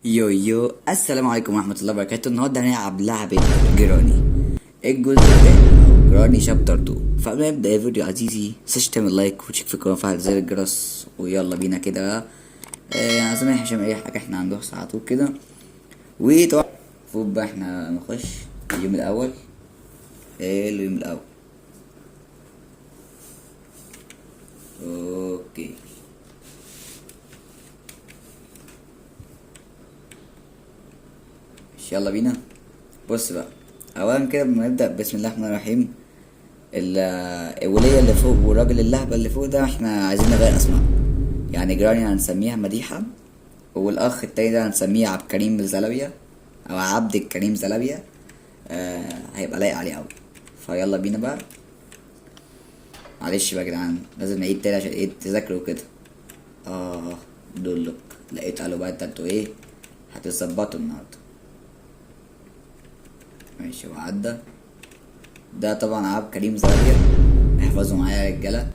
يو يو السلام عليكم ورحمة الله وبركاته. النهارده هنلعب لعبة جراني الجزء التاني أو جراني شابتر 2. فقبل ما نبدأ الفيديو عزيزي متنساش تعمل لايك وتشيك في القناة وفعل زر الجرس ويلا بينا كده. عايزين احنا عشان اي حاجة احنا هندوس على طول كده. وطبعا المفروض بقى احنا نخش اليوم الأول. اليوم الأول اوكي. يلا بينا. بص بقى، اولا كده بنبدا بسم الله الرحمن الرحيم. الوليه اللي فوق والراجل اللهبه اللي فوق ده احنا عايزين نغير اسماء. يعني جراني هنسميها مديحه، والاخ التاني ده هنسميه عبد الكريم زلابيا او عبد الكريم زلابيا. هيبقى لايق عليه اوي. فيلا بينا بقى. معلش بقى يا جدعان لازم نعيد تاني عشان ايه تذاكروا كده. دول لقيت قالوا بقى انتوا ايه هتظبطوا النهارده. ماشي وعدى. ده طبعا عبد كريم زاوية، احفظوا معايا يا رجالة.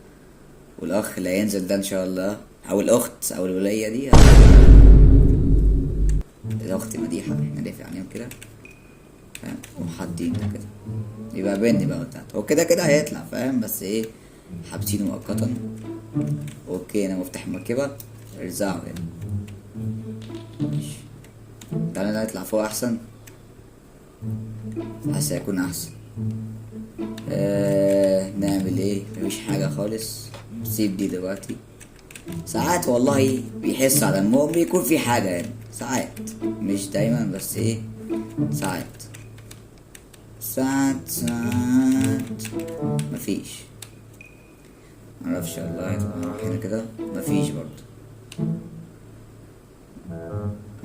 والاخ اللي هينزل ده ان شاء الله او الاخت او الولية دي الاخت مديحة احنا دافع عليهم كده فاهم، وحاطين ده كده يبقى بني بقى بتاعته. هو كده كده هيطلع فاهم، بس ايه حابسينه مؤقتا. اوكي انا مفتاح المركبة ارزعوا هنا. ماشي تعالى نطلع فوق احسن، حاسس هيكون احسن. نعمل ايه؟ مفيش حاجة خالص. سيب دي دلوقتي. ساعات والله بيحس على المهم بيكون في حاجة يعني، ساعات مش دايما بس ايه ساعات ساعات مفيش. معرفش والله. نروح هنا كده مفيش برضه.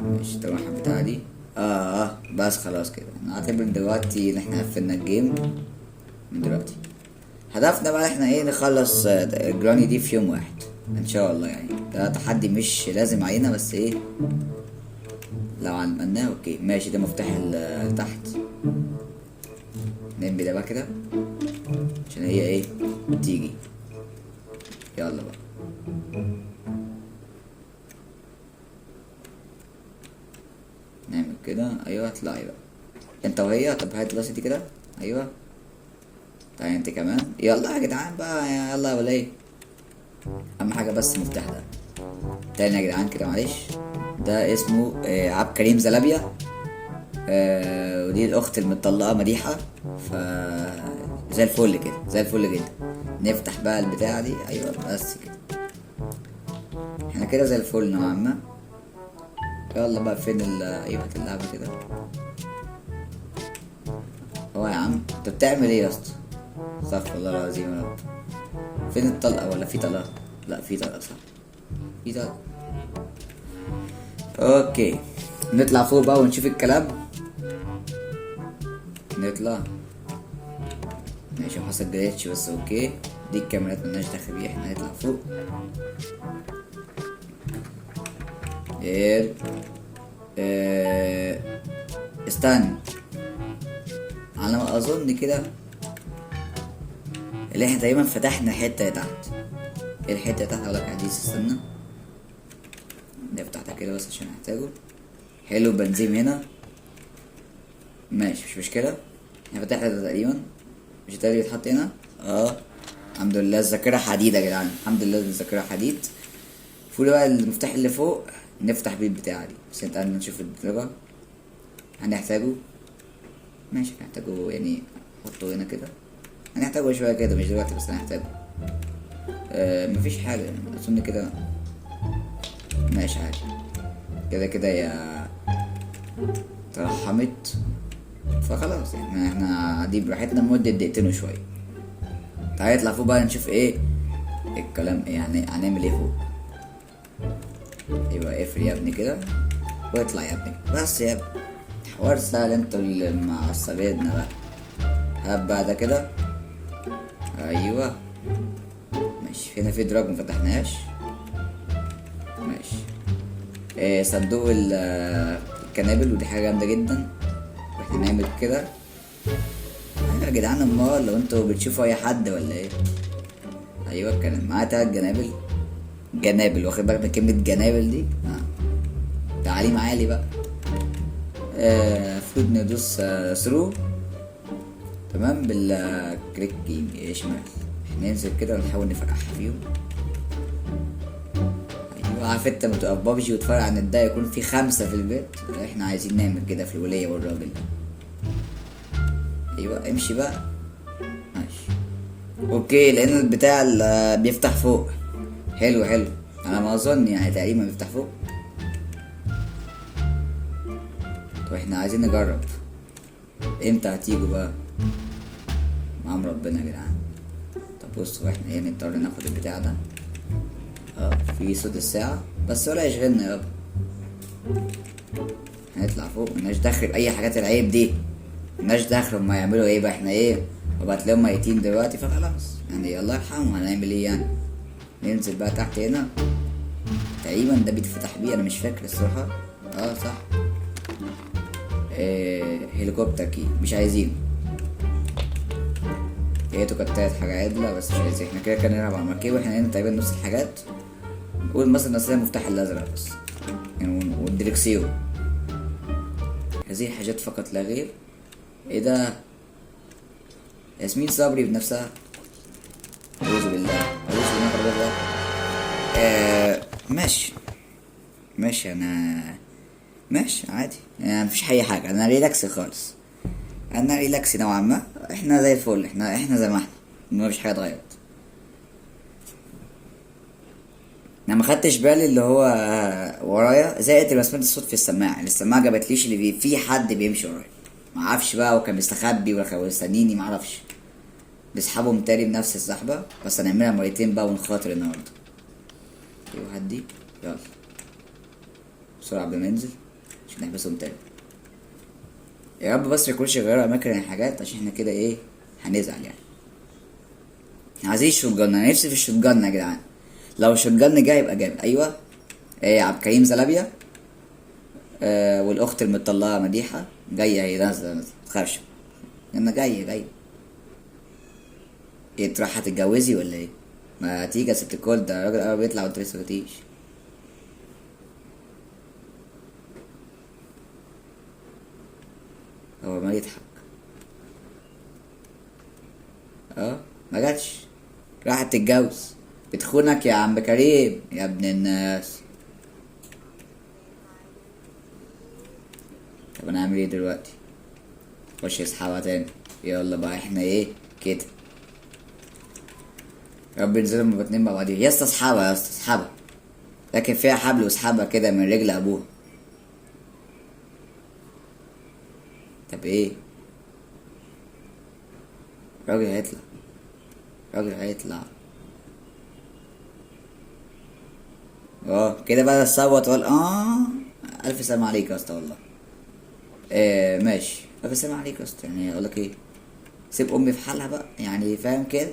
مش تروح البتاعة دي. بس خلاص كده نعتبر دلوقتي ان احنا قفلنا الجيم من دلوقتي. هدفنا بقى احنا ايه نخلص الجراني دي في يوم واحد ان شاء الله. يعني ده تحدي مش لازم علينا بس ايه لو عملناه اوكي ماشي. ده مفتاح تحت. نمي ده بقى كده عشان هي ايه تيجي. يلا بقى. نعمل كده ايوه اطلعي بقى انت وهي. طب هات بس دي كده ايوه. تعالى انت كمان يلا يا جدعان بقى. يلا يا وليه. اهم حاجه بس المفتاح ده تاني يا جدعان كده معلش. ده اسمه عبد الكريم زلابيا. ودي الاخت المطلقه مديحه. ف زي الفل كده زي الفل جدا. نفتح بقى البتاعه دي ايوه بس كده احنا كده زي الفل نوعا ما. يلا بقى فين ايوه هات اللعبه كده. هو يا عم انت بتعمل ايه يا اسطى؟ استغفر الله العظيم يا رب. فين الطلقه ولا في طلقه؟ لا في طلقه صح في طلقه. اوكي نطلع فوق بقى ونشوف الكلام. نطلع ماشي حصل جليتش بس اوكي. دي الكاميرات ملناش دخل بيها احنا نطلع فوق. استنى على ما اظن كده اللي احنا تقريبا فتحنا حته تحت. ايه الحته تحت اقولك عزيز استنى نفتح ده كده بس عشان نحتاجه. حلو بنزيم هنا ماشي مش مشكله. احنا فتحنا ده تقريبا مش ده اللي بيتحط هنا. الحمد لله الذاكره حديد يا جدعان الحمد لله الذاكره حديد. فول بقى المفتاح اللي فوق نفتح بيه البتاعه دي. بس انت عندنا نشوف الدرجه هنحتاجه. ماشي هنحتاجه يعني نحطه هنا كده. هنحتاجه شويه كده مش دلوقتي بس هنحتاجه. مفيش حاجه اظن كده ماشي عادي. كده كده يا ترحمت فخلاص احنا قاعدين براحتنا لمده دقيقتين وشويه. تعالى نطلع فوق بقى نشوف ايه الكلام ايه يعني هنعمل ايه فوق. يبقى اقفل يا ابني كده واطلع يا ابني بس يا ابني. حوار سهل انتوا اللي معصبيننا بقى. هات بقى ده كده ايوه ماشي. هنا في دراج مفتحناش ماشي. صندوق الكنابل ودي حاجه جامده جدا. احنا نعمل كده ايوه يا جدعان. امال لو انتوا بتشوفوا اي حد ولا ايه. ايوه كان معاه 3 جنابل واخد بالك من كلمه جنابل دي. تعليم عالي بقى. المفروض ندوس ثرو. تمام بالكليك شمال. ننزل كده ونحاول نفرقعها فيهم. ايوه عارف انت لما تبقى في بابجي وتفرق عن الدا يكون في 5 في البيت، احنا عايزين نعمل كده في الولية والراجل. ايوه امشي بقى. ماشي اوكي، لان البتاع اللي بيفتح فوق. حلو حلو، على ما اظن يعني تقريبا بيفتح فوق. طب احنا عايزين نجرب، امتى هتيجوا بقى؟ معام ربنا يا جدعان. طب بصوا احنا ايه، نضطر ناخد البتاع ده. في صوت الساعة بس ولا يشغلنا يابا. هنطلع فوق، ملناش دخل بأي حاجات العيب دي، ملناش دخل هما يعملوا ايه بقى، احنا ايه وبقى تلاقيهم ميتين دلوقتي فخلاص يعني الله يرحمهم، هنعمل ايه يعني. ننزل بقى تحت هنا، تقريبا ده بيتفتح بيه، انا مش فاكر الصراحة. صح. هليكوبتر كي مش عايزين. لقيته كانت 3 حاجات عدلة بس مش عايزين، احنا كده كان نلعب على المركبة. احنا هنا تقريبا نفس الحاجات. نقول مثلا نسينا المفتاح الازرق بس يعني، والدريكسيون. هذه حاجات فقط لا غير. ايه ده؟ ياسمين صبري بنفسها. اعوذ بالله اعوذ بالله. ماشي ماشي، انا ماشي عادي يعني، مفيش اي حاجه، انا ريلاكس خالص، انا ريلاكس نوعا ما. احنا زي الفل، احنا زي ما احنا، مفيش حاجه اتغيرت. انا ما خدتش بالي اللي هو ورايا زائد لما سمعت الصوت في السماعه، يعني السماعه جابتليش اللي في حد بيمشي ورايا. ما اعرفش بقى، وكان مستخبي ولا كان مستنيني، ما اعرفش. بيسحبهم تاني بنفس السحبه، بس هنعملها مرتين بقى ونخاطر النهارده. في واحد دي، يلا بسرعه قبل ما ننزل عشان نحبسهم تاني. يا رب بس ميكونش يغيروا اماكن الحاجات، عشان احنا كده ايه هنزعل يعني. عايزين الشوتجن، انا نفسي في الشوتجن يا جدعان. لو الشوتجن جاي يبقى جامد. ايوه ايه، عبد الكريم زلابيا. والاخت المطلقه مديحه جايه، هي نازله متخافش، انا جايه. ايه تروح هتتجوزي ولا ايه؟ ما تيجي يا ست الكل، ده الراجل قرب يطلع وانت لسه مجيتيش. هو ما يضحك. ما جاتش، راحت تتجوز. بتخونك يا عم كريم يا ابن الناس. طب انا هعمل ايه دلوقتي؟ خش اسحبها تاني. يلا بقى احنا ايه كده. يا رب ينزلوا هما الاتنين مع بعضيهم. يا اسطى اسحبها، يا اسطى اسحبها، لكن فيها حبل واسحبها كده من رجل ابوها. طب ايه، الراجل هيطلع، الراجل هيطلع. كده بقى الصوت ولا الف سلام عليك يا اسطى والله. ماشي، الف سلام عليك يا اسطى، يعني اقول لك ايه، سيب امي في حالها بقى يعني، فاهم كده.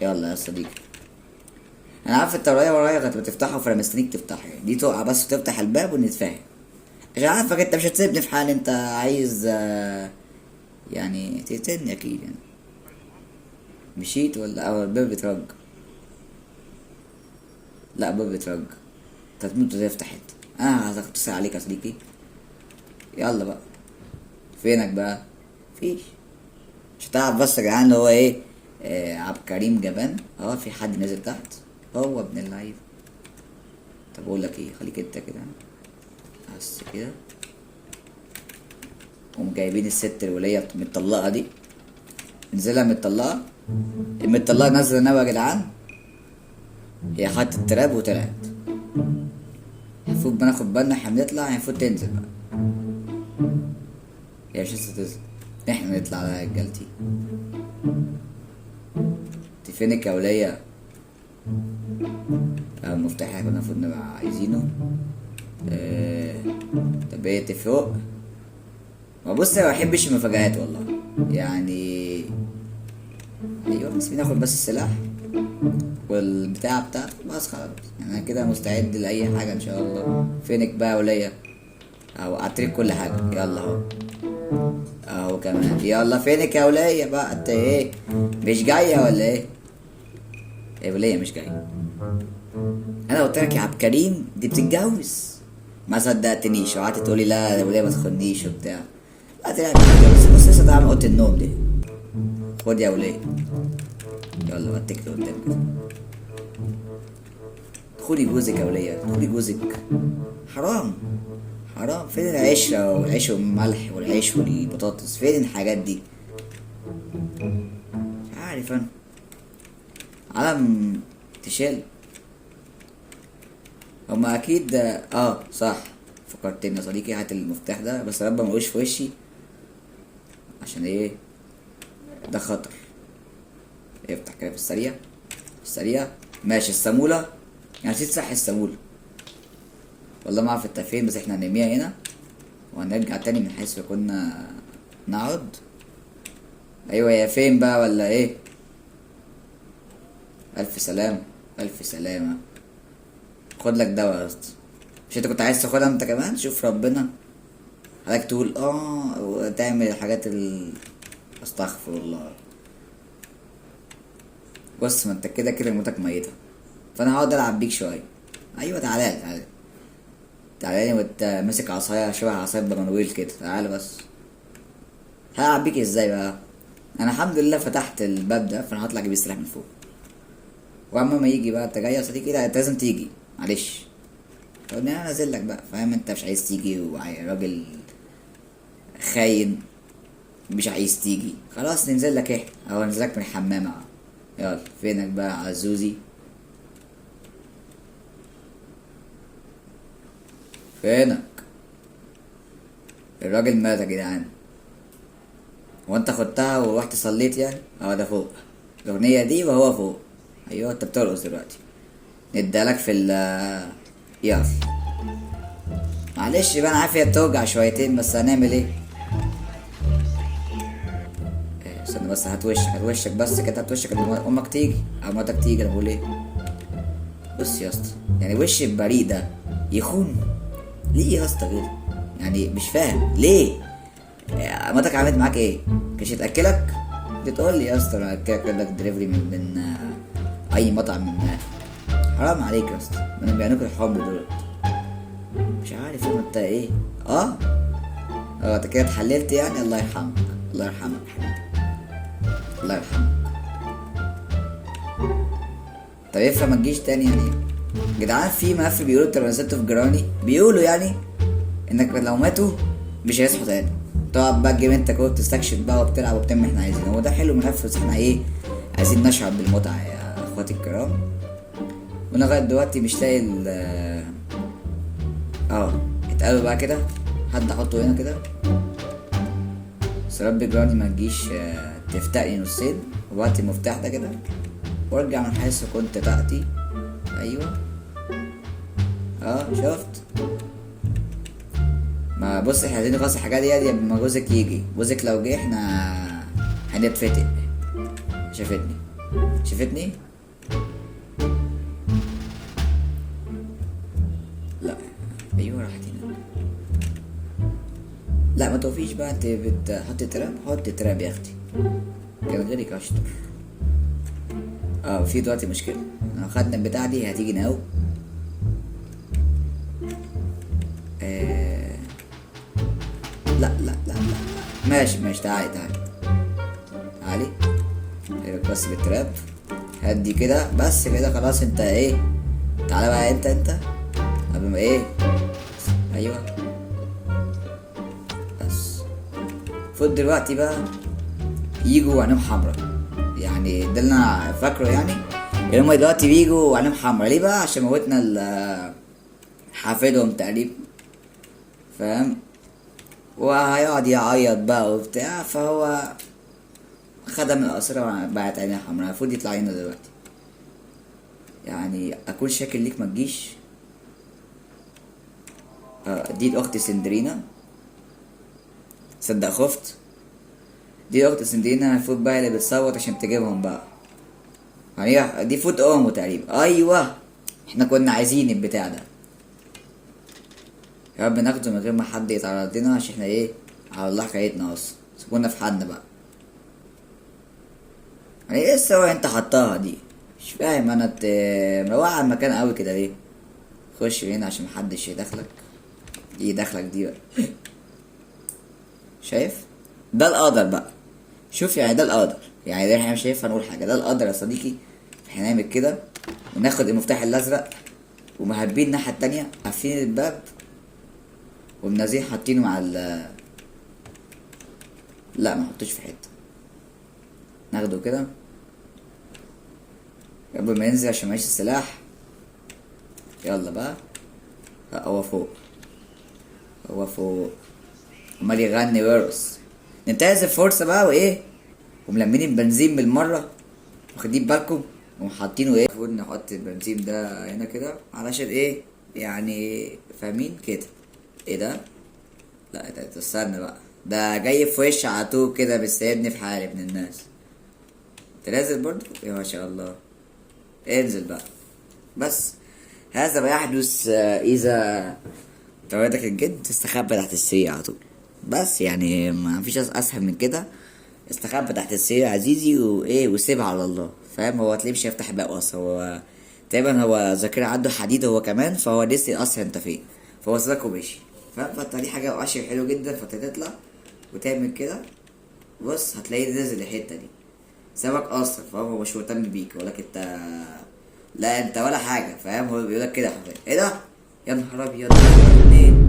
يلا يا صديقي، انا عارف انت ورايا كانت بتفتحه، فانا مستنيك تفتحه يعني، دي تقع بس وتفتح الباب ونتفاهم. عشان عارفك انت مش هتسيبني في حال، انت عايز يعني تقتلني اكيد يعني. مشيت ولا الباب بيترج؟ لا الباب بيترج، انت هتموت وتفتح انت. انا هتصل عليك يا صديقي. يلا بقى، فينك بقى؟ فيش. مش هتعرف بس يا جدعان اللي هو ايه، عبد الكريم جبان. في حد نازل تحت، هو ابن اللعيبه. طب اقول لك ايه، خليك انت كده بس كده. قوم جايبين الست الولية المطلقة دي، انزلها مطلقة. المطلقة نازلة ناوية يا جدعان، هي حطت التراب وطلعت. المفروض بناخد بالنا احنا بنطلع، المفروض تنزل بقى. هي مش لسه تنزل، احنا نطلع على رجالتي. انت فينك يا ولية؟ المفتاح احنا كنا المفروض نبقى عايزينه. طب ايه تفوق؟ ما بص انا مبحبش المفاجآت والله يعني. ايوه بس بناخد بس السلاح والبتاع بتاعته بس خلاص يعني، انا كده مستعد لاي حاجه ان شاء الله. فينك بقى يا ولية؟ اهو اعترف كل حاجه، يلا اهو كمان. يلا فينك يا ولية بقى، انت ايه مش جايه ولا ايه؟ يا ولية مش جايه. انا قلت لك يا عبد الكريم دي بتتجوز، ما صدقتنيش وقعدت تقولي لا يا وليه ما تاخدنيش وبتاع. لا طلعت بتتجوز. بص لسه طالعه من اوضه النوم دي. خد يا وليه، يلا بتكل قدام كده. خدي جوزك يا وليه، خدي جوزك. حرام حرام، فين العشرة والعيش والملح والعيش والبطاطس، فين الحاجات دي؟ مش عارف انا. علم تشيل. هما اكيد صح. فكرتني يا صديقي، هات المفتاح ده بس يا رب ملوش في وشي، عشان ايه؟ ده خطر. افتح كده في السريع، في السريع. ماشي الصامولة، يعني نسيت صح الصامولة. والله ما اعرف انت فين، بس احنا هنرميها هنا وهنرجع تاني من حيث كنا نقعد. ايوه هي فين بقى ولا ايه؟ الف سلامة، الف سلامة. خد لك دواء يا اسطى. مش انت كنت عايز تاخدها انت كمان؟ شوف ربنا. حضرتك تقول وتعمل الحاجات استغفر الله. بص ما انت كده كده موتك ميتة، فانا هقعد العب بيك شوية. ايوه تعالى تعالى تعالى وانت ماسك عصاية شبه عصاية بمانويل كده. تعالى بس. هلعب بيك ازاي بقى؟ انا الحمد لله فتحت الباب ده، فانا هطلع اجيب السلاح من فوق. واما ما يجي بقى انت جاي يا صديقي، لا انت لازم تيجي معلش. طب انا نازل لك بقى، فاهم؟ انت مش عايز تيجي وراجل خاين، مش عايز تيجي. خلاص ننزل لك احنا، او ننزل لك من الحمام اهو. يلا فينك بقى عزوزي؟ فينك؟ الراجل مات يا جدعان. هو انت خدتها ورحت صليت يعني؟ ده فوق الاغنية دي وهو فوق. ايوه انت بترقص دلوقتي. ندالك في يلا. معلش بقى انا عارف هي بتوجع شويتين، بس هنعمل ايه؟ استنى بس، هات وشك، هات وشك بس كده، هات وشك قبل ما امك تيجي او مراتك تيجي. انا بقول ايه؟ بص يا اسطى، يعني وش البريء ده يخون ليه يا اسطى كده؟ يعني مش فاهم ليه؟ مراتك عملت معاك ايه؟ كانش تاكلك؟ بتقول لي يا اسطى انا اكلك دليفري من اي مطعم من حرام عليك يا اسطى، ما انا بيعنوك الحمر دول. مش عارف انت ايه. انت كده اتحللت يعني. الله يرحمك، الله يرحمك حبيبي، الله يرحمك. طب ينفع ما تجيش تاني يعني؟ جدعان في ملف بيقولوا ترانزيت في جراني، بيقولوا يعني انك لو ماتوا مش هيصحوا تاني. تقعد بقى تجيب انت كده تستكشف بقى وبتلعب وبتعمل احنا عايزينه. هو ده حلو ملف، بس احنا ايه؟ عايزين نشعر بالمتعة يا اخواتي الكرام. وانا لغاية دلوقتي مش لاقي اتقالوا بقى كده. حد احطه هنا كده. بس رب جراني ما تجيش تفتقني نصين وبعت المفتاح ده كده وارجع من حيث كنت تأتي. ايوه شفت. ما بص احنا عايزين نخلص الحاجات دي قبل ما جوزك يجي. جوزك لو جه احنا هنتفتق. شافتني شافتني. لا ايوه راحت هنا. لا ما توفيش بقى، انت بتحط تراب. حط تراب يا اختي، كان غيرك اشطر. في دلوقتي مشكلة، لو خدنا البتاع دي هتيجي ناو. لا لا لا لا ماشي ماشي. تعالي تعالي تعالي. ايوه بس بالتراب. هدي كده بس كده خلاص. انت ايه؟ تعالى بقى انت قبل ما ايه. ايوه بس. فوت دلوقتي بقى يجوا وعينهم حمرا. يعني ده اللي انا فاكره يعني هما دلوقتي بيجوا وعينهم حمرا. ليه بقى؟ عشان موتنا حافظهم تقريبا، فاهم؟ وهيقعد يعيط بقى وبتاع، فهو خدم الأسرة بعت عينيها حمرا. المفروض يطلع لنا دلوقتي. يعني أكون شاكر ليك ما تجيش. دي الأخت سندرينا. صدق خفت. دي الأخت سندرينا المفروض بقى اللي بتصوت عشان تجيبهم بقى. يعني دي فوت أمه تقريبا. أيوه احنا كنا عايزين البتاع ده. يا رب ناخده من غير ما حد يتعرض لنا، عشان احنا ايه؟ على الله حكايتنا اصلا. سيبونا في حالنا بقى. يعني ايه السوا انت حطاها دي؟ مش فاهم انا مروق على المكان قوي كده ليه؟ خش هنا عشان محدش يدخلك. دي دخلك دي بقى. شايف؟ ده القدر بقى. شوف يعني ده القدر، يعني ده احنا مش هينفع نقول حاجه، ده القدر يا صديقي. احنا نعمل كده وناخد المفتاح الازرق ومهبين الناحيه التانية، قافلين الباب ومنازلين حاطينه على لا ما نحطوش في حته، ناخده كده قبل ما ينزل عشان معيش السلاح. يلا بقى. هو فوق، هو فوق عمال يغني ويرقص. ننتهز الفرصة بقى وايه، وملمين البنزين بالمرة، واخدين بالكم وحاطينه ايه. المفروض نحط البنزين ده هنا كده علشان ايه يعني، فاهمين كده. ايه ده؟ لا ده استنى بقى، ده جاي في وش على طول كده بيسيبني في حالي ابن الناس. انت نازل برضه؟ يا ما شاء الله. انزل بقى. بس هذا ما يحدث اذا توعدك الجد تستخبى تحت السرير على طول. بس يعني ما فيش اسهل من كده. استخبى تحت السرير عزيزي وايه وسيبها على الله. فاهم؟ هو تلاقيه مش هيفتح بقى اصلا، هو تقريبا هو ذاكرة عنده حديد هو كمان، فهو نسي اصلا انت فين، فهو سابك ومشي. فاهم؟ فانت دي حاجة وحشة حلو جدا، فانت تطلع وتعمل كده. بص هتلاقيه نزل الحتة دي سابك اصلا. فاهم؟ هو مش مهتم بيك ولا انت، لا انت ولا حاجة. فاهم؟ هو بيقولك كده حرفيا. ايه ده؟ يا نهار ابيض اتنين.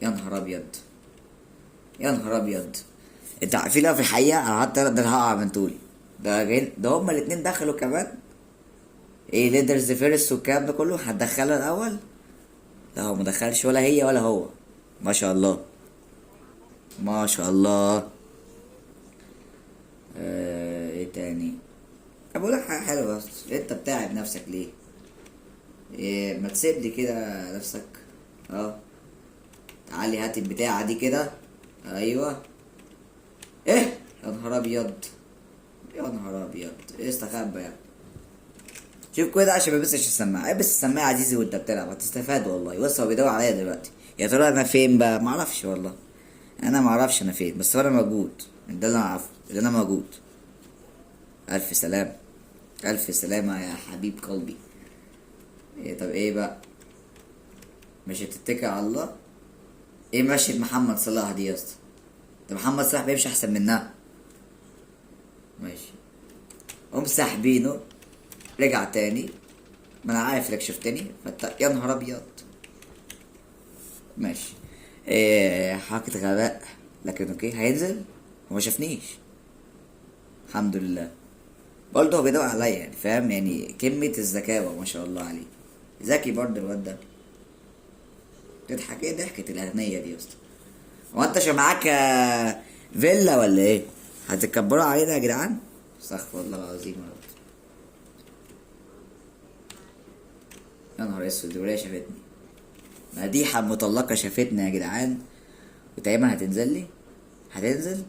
يا نهار ابيض، يا نهار ابيض. انت عارفين لو في الحقيقة انا حتى ده هقع من طولي. ده جايين ده هما الاتنين دخلوا كمان. ايه ليدرز فيرست والكلام ده كله هتدخلها الاول؟ لا هو مدخلش ولا هي ولا هو. ما شاء الله، ما شاء الله. ايه تاني؟ بقول لك حاجة حلوة، بس انت بتاعب نفسك ليه؟ إيه ما تسيب لي كده نفسك. اه تعالي هات البتاعة دي كده. ايوه. ايه يا نهار ابيض، يا نهار ابيض. ايه استخبى يعني. شوف كده عشان ما يلبسش السماعة. البس السماعة عزيزي وانت بتلعب هتستفاد والله. بص هو بيدور عليا دلوقتي، يا ترى انا فين بقى؟ معرفش والله، انا معرفش انا فين، بس انا موجود. ده اللي انا عارفه، اللي انا موجود. الف سلام، الف سلامة يا حبيب قلبي. إيه طب ايه بقى؟ مش هتتكل على الله؟ ايه ماشي محمد صلاح دي يا اسطى؟ ده محمد صلاح بيمشي احسن منها. ماشي. قوم ساحبينه، رجع تاني. ما انا عارف انك شفتني فانت يا نهار ابيض. ماشي. إيه حركة غباء، لكن اوكي هينزل. هو ما شافنيش الحمد لله. برضه هو بيدور عليا يعني، فاهم يعني كمية الذكاوة ما شاء الله عليه. ذكي برضه الواد ده. تضحك ايه ضحكة الأغنية دي يا اسطى؟ هو انت شو معاك فيلا ولا ايه؟ هتتكبروا علينا يا جدعان؟ استغفر الله العظيم يا رب. يا نهار اسود ولا شافتني؟ مديحة مطلقة شافتني يا جدعان، وتقريبا هتنزل لي. هتنزل.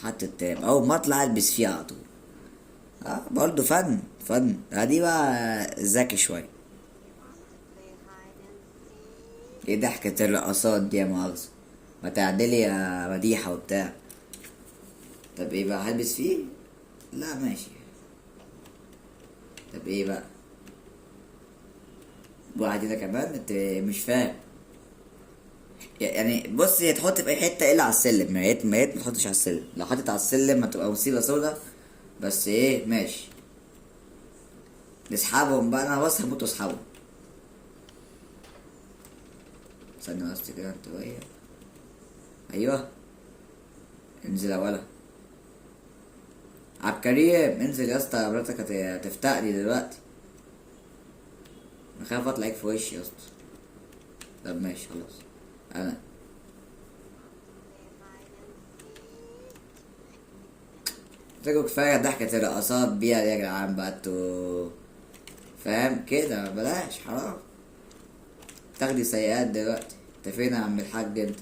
حتى التام اول ما اطلع البس فيه على طول. برضه فن فن دي بقى ذكي شوية. ايه ضحكة الرقصات دي يا مؤاخذة؟ ما تعدلي يا مديحة وبتاع. طب ايه بقى هلبس فيه؟ لا ماشي. طب ايه بقى؟ واحد ده كمان انت مش فاهم. يعني بص هي تحط في اي حته الا على السلم، ما تحطش على السلم. لو حطت على السلم هتبقى مصيبه سودا. بس ايه ماشي. نسحبهم بقى، انا بص هموت واسحبهم. استنى بس كده انت بقى. ايوه انزل يا ولا عبد الكريم. انزل يا اسطى، مراتك هتفتقني دلوقتي. انا خايف اطلعك في وشي يا اسطى. طب ماشي خلاص. انا تاكل كفايه ضحكة الرقصات بيها يا جدعان بقى انتوا. فاهم كده بلاش حرام. تاخدي سيئات دلوقتي. انت فين يا عم الحاج انت؟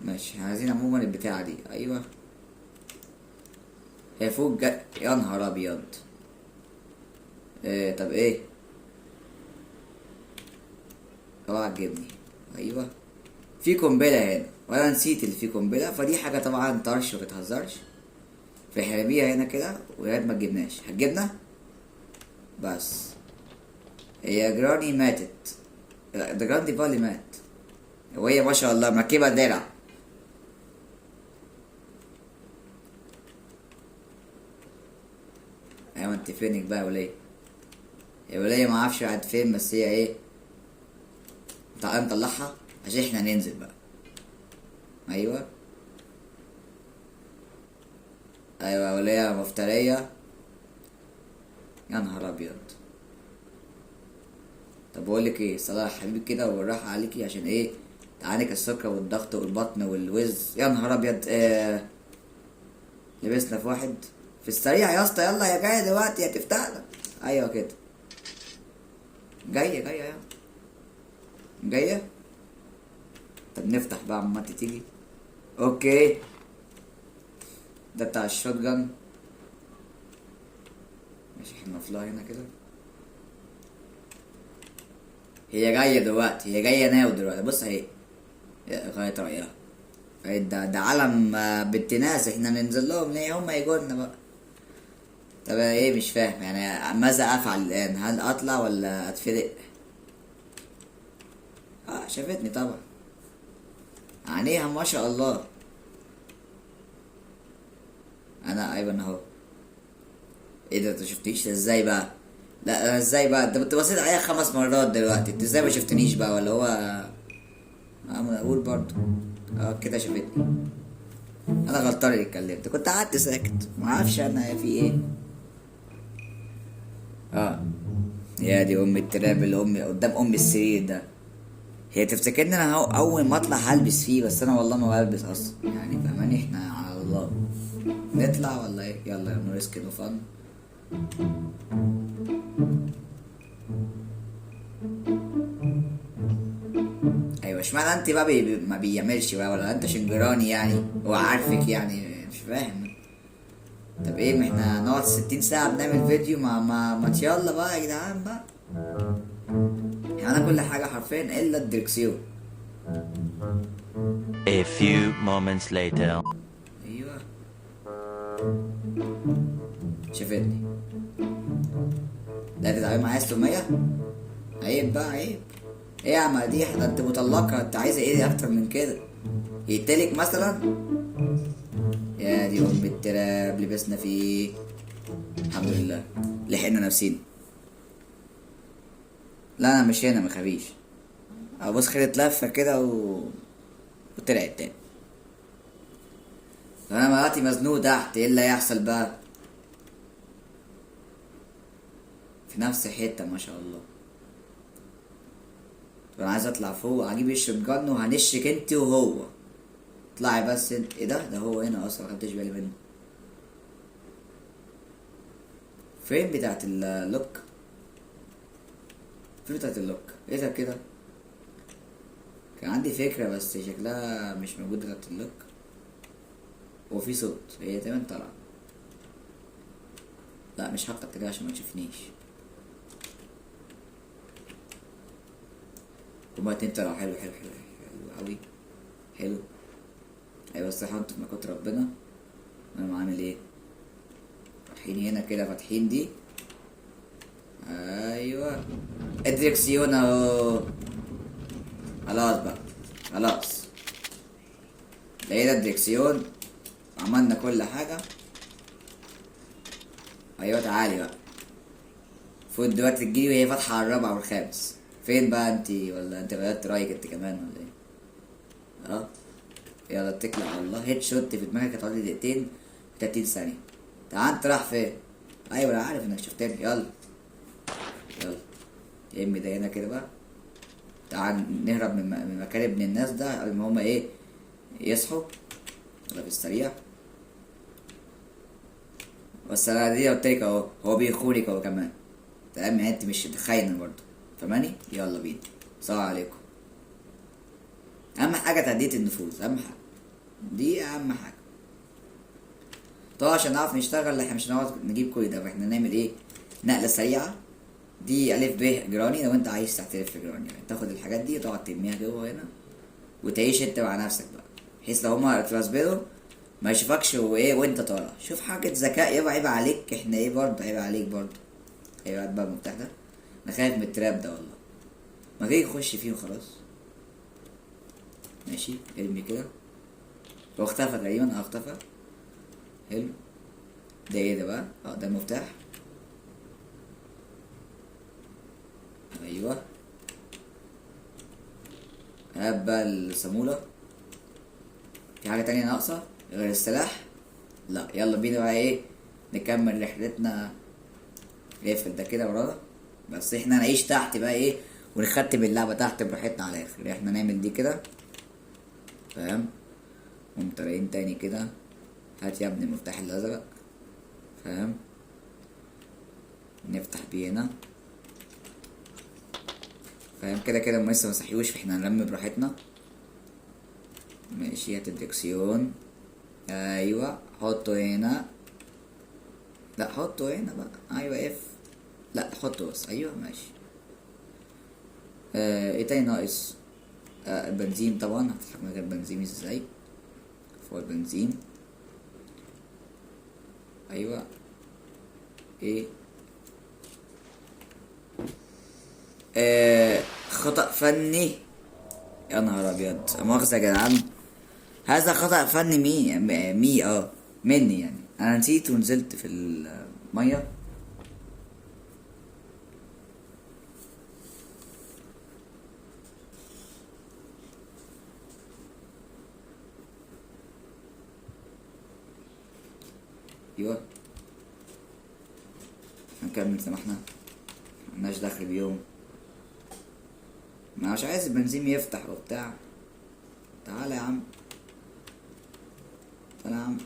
ماشي عايزين عموما البتاعة دي. ايوه هي فوق يا نهار ابيض. إيه طب ايه؟ اوعى تجيبني. ايوه في قنبلة هنا. وانا نسيت اللي فيه قنبله، فدي حاجه طبعا طرش متهزرش. في حربيها هنا كده ولغايه ما تجيبناش. هتجيبنا بس. هي جراني ماتت. لا، ده جراندي فالي مات، وهي ما شاء الله مركبه درع. ايوه انت فينك بقى يا وليه؟ يا وليه ما اعرفش قاعد فين، بس هي ايه؟ تعالى نطلعها عشان احنا ننزل بقى. ايوه ايوه يا وليه مفتريه. يا نهار ابيض. طب بقول لك ايه، صلاح حبيبي كده والراحه عليكي، عشان ايه؟ تعانك السكر والضغط والبطن والوز. يا نهار ابيض. لبسنا في واحد في السريع يا اسطى. يلا يا جايه دلوقتي هتفتحنا. ايوه كده. جايه جايه يا جايه. طب نفتح بقى عما انت تيجي. اوكي. ده بتاع الشوت جان. ماشي احنا نفلها هنا كده. هي جايه دلوقتي، هي جايه ناو دلوقتي. بص اهي غاية رأيها. ده علم بنت ناس، احنا ننزل لهم ليه؟ هم يجولنا بقى. طب أنا ايه مش فاهم يعني ماذا افعل الان؟ هل اطلع ولا اتفرق؟ شافتني طبعا، عينيها ما شاء الله. انا ايوه انا اهو. ايه ده انت شفتنيش ازاي بقى؟ لا انا ازاي بقى؟ انت بصيت عليا 5 مرات دلوقتي، انت ازاي ما شفتنيش بقى؟ ولا هو انا اقول برضه كده شافتني. انا غلطان اللي اتكلمت، كنت قعدت ساكت ما اعرفش انا في ايه. اه يا دي ام التراب اللي امي قدام ام السرير ده. هي تفتكرني انا اول ما اطلع هلبس فيه، بس انا والله ما بلبس اصلا يعني، فاهماني؟ احنا على الله. نطلع ولا ايه؟ يلا يا ريسك نو فن. ايوه اشمعنى انت بقى ما بيعملش بقى؟ ولا انت شنجراني يعني؟ هو عارفك يعني؟ مش فاهم. طب ايه، ما احنا نقعد 60 ساعة بنعمل فيديو؟ ما يلا بقى يا جدعان بقى. يعني انا كل حاجة حرفيا الا الدركسيون. A few moments later. ايوه شافتني. لا تتعامل معايا 600. عيب بقى عيب. ايه يا مديح ده؟ انت مطلقة، انت عايزة ايه اكتر من كده؟ يقتلك مثلا؟ يا دي ام التراب لبسنا فيه. الحمد لله لحقنا نفسينا. لا انا مش هنا مخافيش. ابص خدت لفة كده وطلعت تاني. انا مراتي مزنوق تحت، ايه اللي هيحصل بقى؟ في نفس الحتة ما شاء الله. انا عايز اطلع فوق هجيب الشوت جن وهنشك انت وهو. اطلعي بس انت. ايه ده هو هنا اصلا مخدتش بالي منه. فين بتاعت اللوك؟ فين بتاعت اللوك؟ ايه ده كده؟ كان عندي فكرة بس شكلها مش موجودة بتاعت اللوك. وفي صوت، هي تمام طالعة. لا مش هفتح كده عشان ما تشوفنيش. هما اتنين طلعوا. حلو حلو حلو حلو اوي. حلو. ايوه الصراحة انتوا في ملكوت ربنا. انا عامل ايه؟ فاتحين هنا كده، فاتحين دي. ايوه الدريكسيون اهو. خلاص بقى خلاص. لقينا الدريكسيون وعملنا كل حاجة. ايوه تعالي بقى. فوت دلوقتي تجيلي وهي فاتحة على الرابع والخامس. فين بقى انتي؟ ولا انت غيرت رايك انت كمان ولا ايه؟ يلا اتكل على الله. هيد شوت في دماغك هتقعد 2 30 ثانية. تعال انت رايح فين؟ ايوه انا عارف انك شفتني. يلا يلا يا ده هنا كده بقى. تعال نهرب من مكان ابن الناس ده قبل ما هما ايه يصحوا. ولا في السريع. بس انا دي قلتلك اهو، هو بيخونك اهو كمان. تمام يعني انت مش تخاينة برضه، فاهماني؟ يلا بينا. السلام عليكم. اهم حاجة تهدية النفوذ، اهم حاجة دي اهم حاجة. طبعا عشان نعرف نشتغل احنا مش هنقعد نجيب كل ده، فاحنا نعمل ايه؟ نقلة سريعة. دي ألف ب جراني. لو انت عايز تحترف في جراني يعني تاخد الحاجات دي وتقعد ترميها جوه هنا وتعيش انت مع نفسك بقى. بحيث لو هما اترسبلوا ما يشوفكش وايه وانت طالع. شوف حاجة ذكاء يابا، عيب عليك، احنا ايه برضه، عيب عليك برضه. ايوه هات بقى المفتاح ده، انا خايف من التراب ده والله. ما تيجي نخش فيه وخلاص. ماشي ارمي كده. هو اختفى تقريبا، اختفى. حلو. ده ايه ده بقى؟ ده المفتاح. ايوه هات بقى الصامولة. في حاجة تانية ناقصة غير السلاح؟ لا، يلا بينا بقى ايه نكمل رحلتنا. اقفل ده كده ورانا، بس احنا نعيش تحت بقى ايه ونختم اللعبة تحت براحتنا على الاخر. احنا نعمل دي كده فاهم، طالعين تاني كده. هات يا ابني المفتاح الازرق فاهم، نفتح بيه هنا فاهم. كده كده هما لسه مصحيوش، فاحنا هنلم براحتنا. ماشي هات الدركسيون. ايوه حطه هنا. لا حطه هنا بقى، ايوه اف. لا حطه بس، ايوه ماشي. ايه تاني ناقص؟ البنزين طبعا، هتتحرك من غير بنزين ازاي؟ فوق البنزين. ايوه ايه خطأ فني. يا نهار ابيض، مؤاخذة يا جدعان، هذا خطأ فني مني يعني. انا نسيت ونزلت في المية. ايوه هنكمل زي ما احنا، ملناش دخل بيوم. مش عايز البنزين يفتح وبتاع. تعالى يا عم، تعالى يا عم.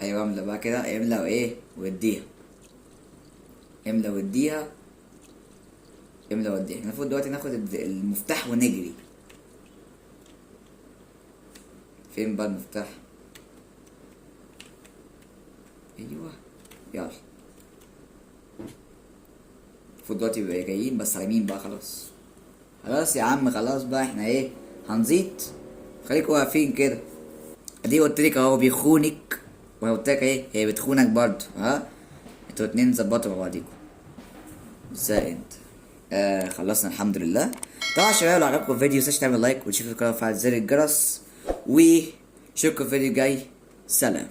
ايوه املى بقى كده، املى وايه واديها، املى واديها، املى واديها. احنا المفروض دلوقتي ناخد المفتاح ونجري. فين بقى المفتاح؟ ايوه يلا. المفروض دلوقتي يبقى جايين، بس على مين بقى؟ خلاص خلاص يا عم، خلاص بقى احنا ايه هنزيد. خليكوا واقفين كده. دي قلت لك اهو بيخونك، وانا قلت لك ايه هي بتخونك برضه. ها انتوا اتنين ظبطوا مع بعضيكوا ازاي انت. خلصنا الحمد لله. طبعا يا شباب لو عجبكم الفيديو متنساش تعمل لايك وتشوفوا القناه وتفعل زر الجرس، وشوفكم في الفيديو الجاي. سلام.